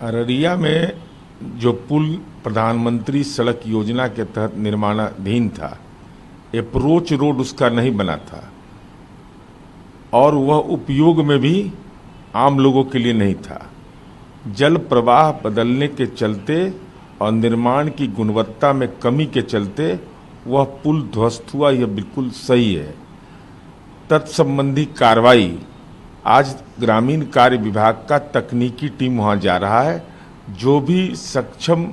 अररिया में जो पुल प्रधानमंत्री सड़क योजना के तहत निर्माणाधीन था, अप्रोच रोड उसका नहीं बना था और वह उपयोग में भी आम लोगों के लिए नहीं था। जल प्रवाह बदलने के चलते और निर्माण की गुणवत्ता में कमी के चलते वह पुल ध्वस्त हुआ, यह बिल्कुल सही है। तत्संबंधी कार्रवाई आज ग्रामीण कार्य विभाग का तकनीकी टीम वहां जा रहा है। जो भी सक्षम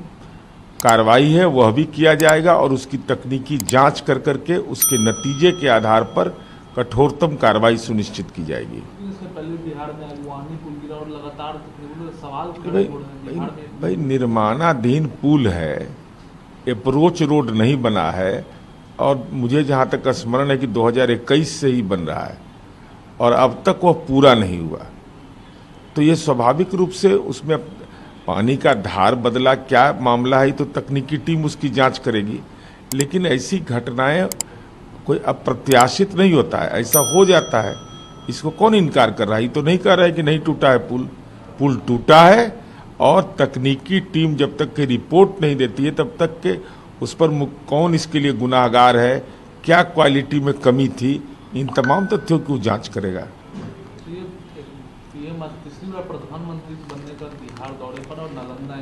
कार्रवाई है वह भी किया जाएगा और उसकी तकनीकी जांच कर करके उसके नतीजे के आधार पर कठोरतम कार्रवाई सुनिश्चित की जाएगी। इससे पहले बिहार में अगवानी पुल गिरा और लगातार सवाल भाई निर्माणाधीन पुल है, अप्रोच रोड नहीं बना है और मुझे जहां तक स्मरण है कि 2021 से ही बन रहा है और अब तक वह पूरा नहीं हुआ। तो ये स्वाभाविक रूप से उसमें पानी का धार बदला, क्या मामला है, तो तकनीकी टीम उसकी जांच करेगी। लेकिन ऐसी घटनाएं कोई अप्रत्याशित नहीं होता है, ऐसा हो जाता है। इसको कौन इनकार कर रहा है? ये तो नहीं कह रहा है कि नहीं टूटा है पुल टूटा है और तकनीकी टीम जब तक की रिपोर्ट नहीं देती है तब तक के उस पर कौन इसके लिए गुनाहगार है, क्या क्वालिटी में कमी थी, इन तमाम तथ्यों की जांच करेगा। प्रधानमंत्री बनने का बिहार दौरे पर और नालंदा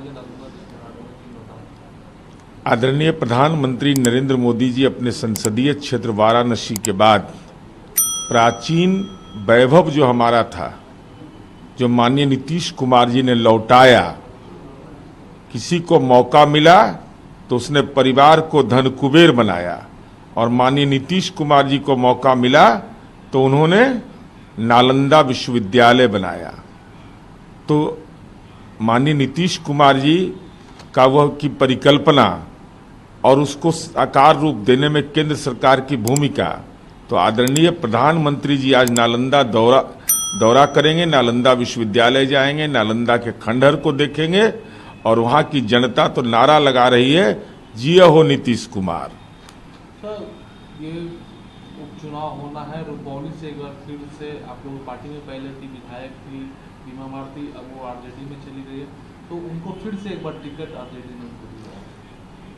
आदरणीय प्रधानमंत्री नरेंद्र मोदी जी अपने संसदीय क्षेत्र वाराणसी के बाद प्राचीन वैभव जो हमारा था, जो माननीय नीतीश कुमार जी ने लौटाया, किसी को मौका मिला तो उसने परिवार को धन कुबेर बनाया और माननीय नीतीश कुमार जी को मौका मिला तो उन्होंने नालंदा विश्वविद्यालय बनाया। तो माननीय नीतीश कुमार जी का वह की परिकल्पना और उसको साकार रूप देने में केंद्र सरकार की भूमिका, तो आदरणीय प्रधानमंत्री जी आज नालंदा दौरा करेंगे, नालंदा विश्वविद्यालय जाएंगे, नालंदा के खंडहर को देखेंगे और वहां की जनता तो नारा लगा रही है, जिया हो नीतीश कुमार। सर, ये उपचुनाव होना है, रुपौली से एक बार फिर से आप लोग पार्टी में पहले थी, विधायक थी बीमा भारती, अब वो आरजेडी में चली गई है, तो उनको फिर से एक बार टिकट आरजेडी में दिया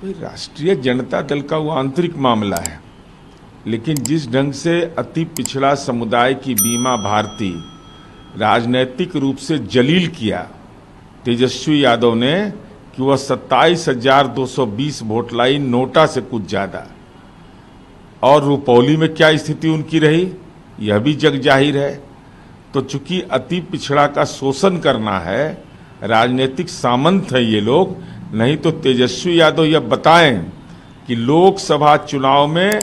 है। राष्ट्रीय जनता दल का वो आंतरिक मामला है, लेकिन जिस ढंग से अति पिछड़ा समुदाय की बीमा भारती राजनैतिक रूप से जलील किया तेजस्वी यादव ने कि वह 27,220 वोट लाई, नोटा से कुछ ज्यादा, और रुपौली में क्या स्थिति उनकी रही यह भी जग जाहिर है। तो चूंकि अति पिछड़ा का शोषण करना है, राजनीतिक सामंत है ये लोग, नहीं तो तेजस्वी यादव यह बताएं कि लोकसभा चुनाव में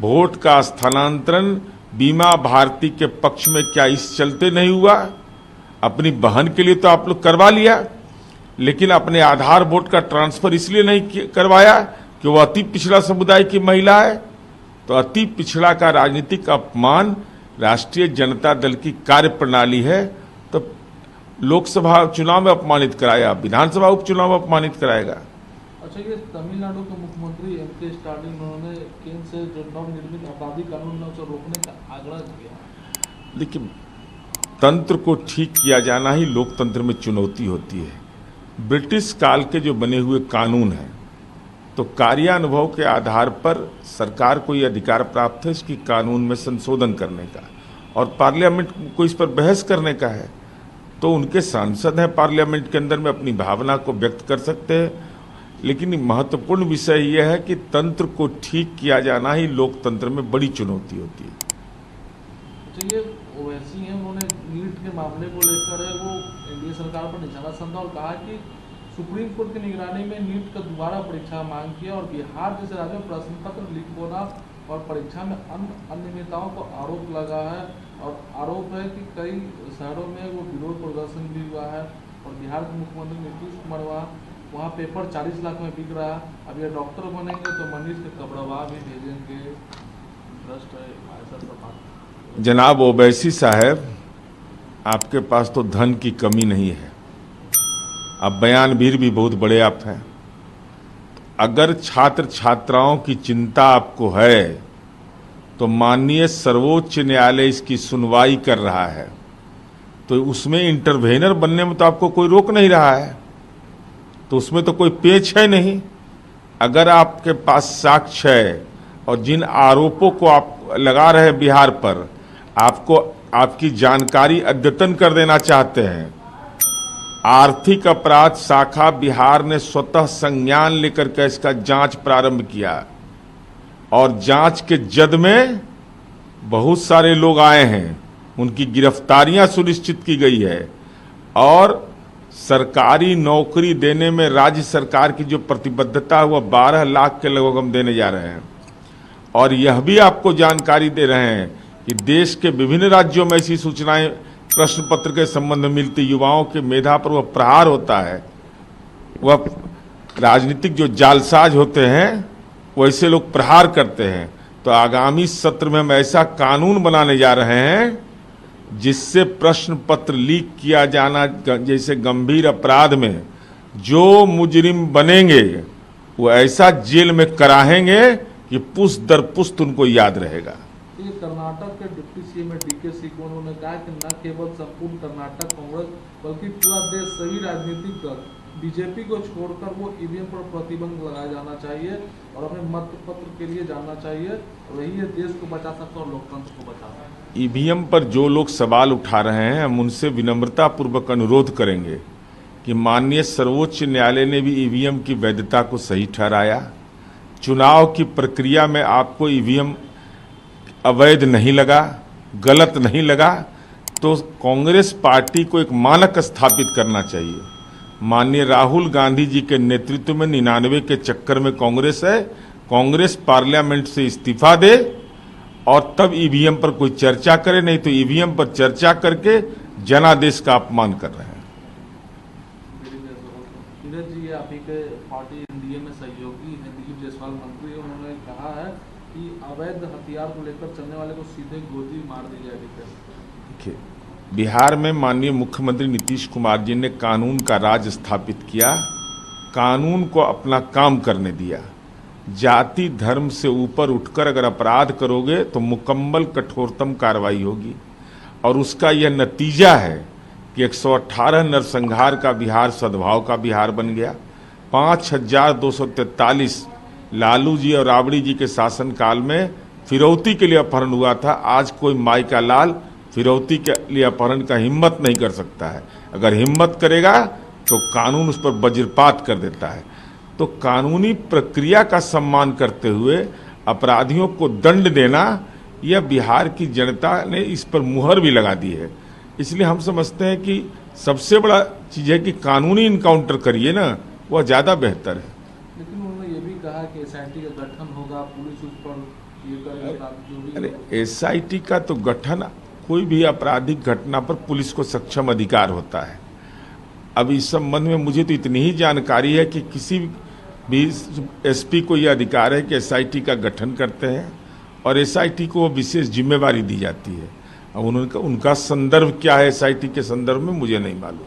वोट का स्थानांतरण बीमा भारती के पक्ष में क्या इस चलते नहीं हुआ? अपनी बहन के लिए तो आप लोग करवा लिया, लेकिन अपने आधार वोट का ट्रांसफर इसलिए नहीं करवाया कि वो अति पिछड़ा समुदाय की महिला है। तो अति पिछड़ा का राजनीतिक अपमान राष्ट्रीय जनता दल की कार्य प्रणाली है। तो लोकसभा चुनाव में अपमानित कराया, विधानसभा उपचुनाव में अपमानित कराएगा। अच्छा, ये तमिलनाडु के मुख्यमंत्री एम.के. स्टालिन उन्होंने केंद्र से जो नवनिर्मित आपराधिक कानून है उसे रोकने का आग्रह किया। देखिए, तंत्र को ठीक किया जाना ही लोकतंत्र में चुनौती होती है। ब्रिटिश काल के जो बने हुए कानून हैं, तो कार्यानुभव के आधार पर सरकार को यह अधिकार प्राप्त है इसकी कानून में संशोधन करने का, और पार्लियामेंट को इस पर बहस करने का है। तो उनके सांसद हैं, पार्लियामेंट के अंदर में अपनी भावना को व्यक्त कर सकते हैं, लेकिन महत्वपूर्ण विषय यह है कि तंत्र को ठीक किया जाना ही लोकतंत्र में बड़ी चुनौती होती है। चलिए, ओवैसी हैं, उन्होंने नीट के मामले को लेकर है वो एनडीए सरकार पर निशाना साधा और कहा कि सुप्रीम कोर्ट की निगरानी में नीट का दोबारा परीक्षा मांग किया और बिहार जैसे राज्य में प्रश्न पत्र लीक होना और परीक्षा में अनियमितताओं को आरोप लगा है और आरोप है कि कई शहरों में वो विरोध प्रदर्शन भी हुआ है और बिहार के मुख्यमंत्री नीतीश कुमार वहाँ पेपर 40 लाख में बिक रहा है। अब ये डॉक्टर बनेंगे तो मनीष के कपड़वा भी भेजेंगे, भ्रष्ट है ऐसा सब। जनाब ओवैसी साहब, आपके पास तो धन की कमी नहीं है, अब बयानवीर भी बहुत बड़े आप हैं। अगर छात्र छात्राओं की चिंता आपको है तो माननीय सर्वोच्च न्यायालय इसकी सुनवाई कर रहा है, तो उसमें इंटरवेनर बनने में तो आपको कोई रोक नहीं रहा है। तो उसमें तो कोई पेच है नहीं। अगर आपके पास साक्ष्य है और जिन आरोपों को आप लगा रहे हैं बिहार पर, आपको आपकी जानकारी अद्यतन कर देना चाहते हैं। आर्थिक अपराध शाखा बिहार ने स्वतः संज्ञान लेकर के इसका जांच प्रारंभ किया और जांच के जद में बहुत सारे लोग आए हैं, उनकी गिरफ्तारियां सुनिश्चित की गई है और सरकारी नौकरी देने में राज्य सरकार की जो प्रतिबद्धता है वह 12 लाख के लगभग हम देने जा रहे हैं। और यह भी आपको जानकारी दे रहे हैं कि देश के विभिन्न राज्यों में ऐसी सूचनाएं प्रश्न पत्र के संबंध में मिलती, युवाओं के मेधा पर वह प्रहार होता है, वह राजनीतिक जो जालसाज होते हैं वैसे लोग प्रहार करते हैं। तो आगामी सत्र में हम ऐसा कानून बनाने जा रहे हैं जिससे प्रश्न पत्र लीक किया जाना जैसे गंभीर अपराध में जो मुजरिम बनेंगे वो ऐसा जेल में कराहेंगे कि पुश्त दर पुश्त उनको याद रहेगा। ये कर्नाटक के डिप्टी सीएम डीके सिंह को उन्होंने कहा कि न केवल संपूर्ण कर्नाटक कांग्रेस बल्कि पूरा देश, सभी राजनीतिक दल बीजेपी को छोड़कर वो ईवीएम पर प्रतिबंध लगाया जाना चाहिए और अपने मत पत्र के लिए जाना चाहिए। वही ये देश को बचा सकता और लोकतंत्र को बचा सकता। ईवीएम पर जो लोग सवाल उठा रहे हैं, हम उनसे विनम्रता पूर्वक अनुरोध करेंगे कि माननीय सर्वोच्च न्यायालय ने भी ईवीएम की वैधता को सही ठहराया। चुनाव की प्रक्रिया में आपको ईवीएम अवैध नहीं लगा, गलत नहीं लगा, तो कांग्रेस पार्टी को एक मानक स्थापित करना चाहिए। माननीय राहुल गांधी जी के नेतृत्व में 99 के चक्कर में कांग्रेस है, कांग्रेस पार्लियामेंट से इस्तीफा दे और तब ईवीएम पर कोई चर्चा करे, नहीं तो ईवीएम पर चर्चा करके जनादेश का अपमान कर रहे हैं। जी, ये आप ही के पार्टी एनडीए में सहयोगी है दिलीप जायसवाल मंत्री, उन्होंने कहा है कि अवैध हथियार को लेकर चलने वाले को सीधे गोली मार दी जाएगी। देखिए, बिहार में माननीय मुख्यमंत्री नीतीश कुमार जी ने कानून का राज स्थापित किया, कानून को अपना काम करने दिया। जाति धर्म से ऊपर उठकर अगर अपराध करोगे तो मुकम्मल कठोरतम कार्रवाई होगी और उसका यह नतीजा है कि 118 नरसंहार का बिहार सद्भाव का बिहार बन गया। 5243 लालू जी और राबड़ी जी के शासनकाल में फिरौती के लिए अपहरण हुआ था। आज कोई माई का लाल फिरौती के लिए अपहरण का हिम्मत नहीं कर सकता है। अगर हिम्मत करेगा तो कानून उस पर वज्रपात कर देता है। तो कानूनी प्रक्रिया का सम्मान करते हुए अपराधियों को दंड देना, यह बिहार की जनता ने इस पर मुहर भी लगा दी है। इसलिए हम समझते हैं कि सबसे बड़ा चीज़ है कि कानूनी इनकाउंटर करिए ना, वह ज़्यादा बेहतर है। लेकिन उन्होंने ये भी कहा कि एसआईटी का गठन होगा, पुलिस उस पर ये करेगा जो भी। अरे एसआईटी का तो गठन कोई भी आपराधिक घटना पर पुलिस को सक्षम अधिकार होता है। अब इस संबंध में मुझे तो इतनी ही जानकारी है कि किसी भी एसपी को यह अधिकार है कि एसआईटी का गठन करते हैं और एसआईटी को विशेष जिम्मेवारी दी जाती है। अब उनका संदर्भ क्या है एसआईटी के संदर्भ में मुझे नहीं मालूम।